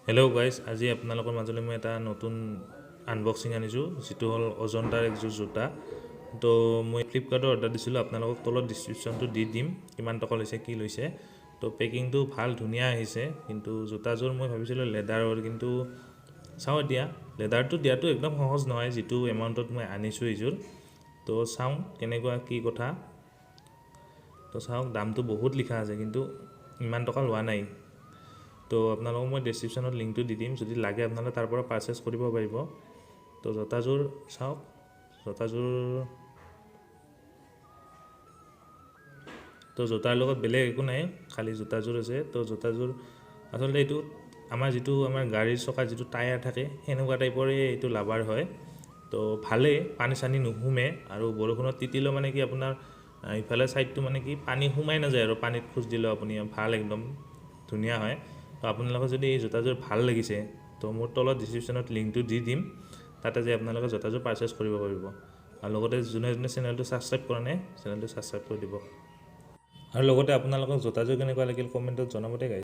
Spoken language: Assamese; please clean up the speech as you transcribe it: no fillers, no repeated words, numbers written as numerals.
হেল্ল' গাইজ, আজি আপোনালোকৰ মাজলৈ মই এটা নতুন আনবক্সিং আনিছোঁ, যিটো হ'ল অজন্তাৰ একযোৰ জোতা। তো মই ফ্লিপকাৰ্টত অৰ্ডাৰ দিছিলোঁ, আপোনালোকক তলত ডিছক্ৰিপশ্যনটো দি দিম কিমান টকা লৈছে কি লৈছে। তো পেকিংটো ভাল ধুনীয়া আহিছে, কিন্তু জোতাযোৰ মই ভাবিছিলোঁ লেডাৰৰ, কিন্তু চাওঁ এতিয়া লেডাৰটো দিয়াটো একদম সহজ নহয়, যিটো এমাউণ্টত মই আনিছোঁ এইযোৰ। তো চাওঁ কেনেকুৱা কি কথা। তো চাওক, দামটো বহুত লিখা আছে, কিন্তু ইমান টকা লোৱা নাই। তো আপোনালোকক মই ডেছক্ৰিপশ্যনত লিংকটো দি দিম, যদি লাগে আপোনালোকে তাৰ পৰা পাৰ্চেছ কৰিব পাৰিব। তো জোতাযোৰ চাওক, তো জোতাৰ লগত বেলেগ একো নাই, খালি জোতাযোৰ আছে। তো জোতাযোৰ আচলতে এইটো আমাৰ গাড়ীৰ চকাৰ যিটো টায়াৰ থাকে সেনেকুৱা টাইপৰে এইটো লাবাৰ হয়। তো ভালেই, পানী চানী নুসুমে, আৰু বৰষুণত তিতিলেও মানে কি আপোনাৰ ইফালে ছাইডটো মানে কি পানী সোমাই নাযায়, আৰু পানীত খোজ দিলেও আপুনি ভাল, একদম ধুনীয়া হয়। তো আপোনালোকৰ যদি এই জোতাযোৰ ভাল লাগিছে, তো মোৰ তলত ডিছক্ৰিপশ্যনত লিংকটো দি দিম, তাতে যে আপোনালোকে জোতাযোৰ পাৰ্চেছ কৰিব পাৰিব। আৰু লগতে যোনে চেনেলটো ছাবস্ক্ৰাইব কৰা নাই, চেনেলটো ছাবস্ক্ৰাইব কৰি দিব। আৰু লগতে আপোনালোকক জোতাযোৰ কেনেকুৱা লাগিল কমেণ্টত জনাব দেই গাইজ।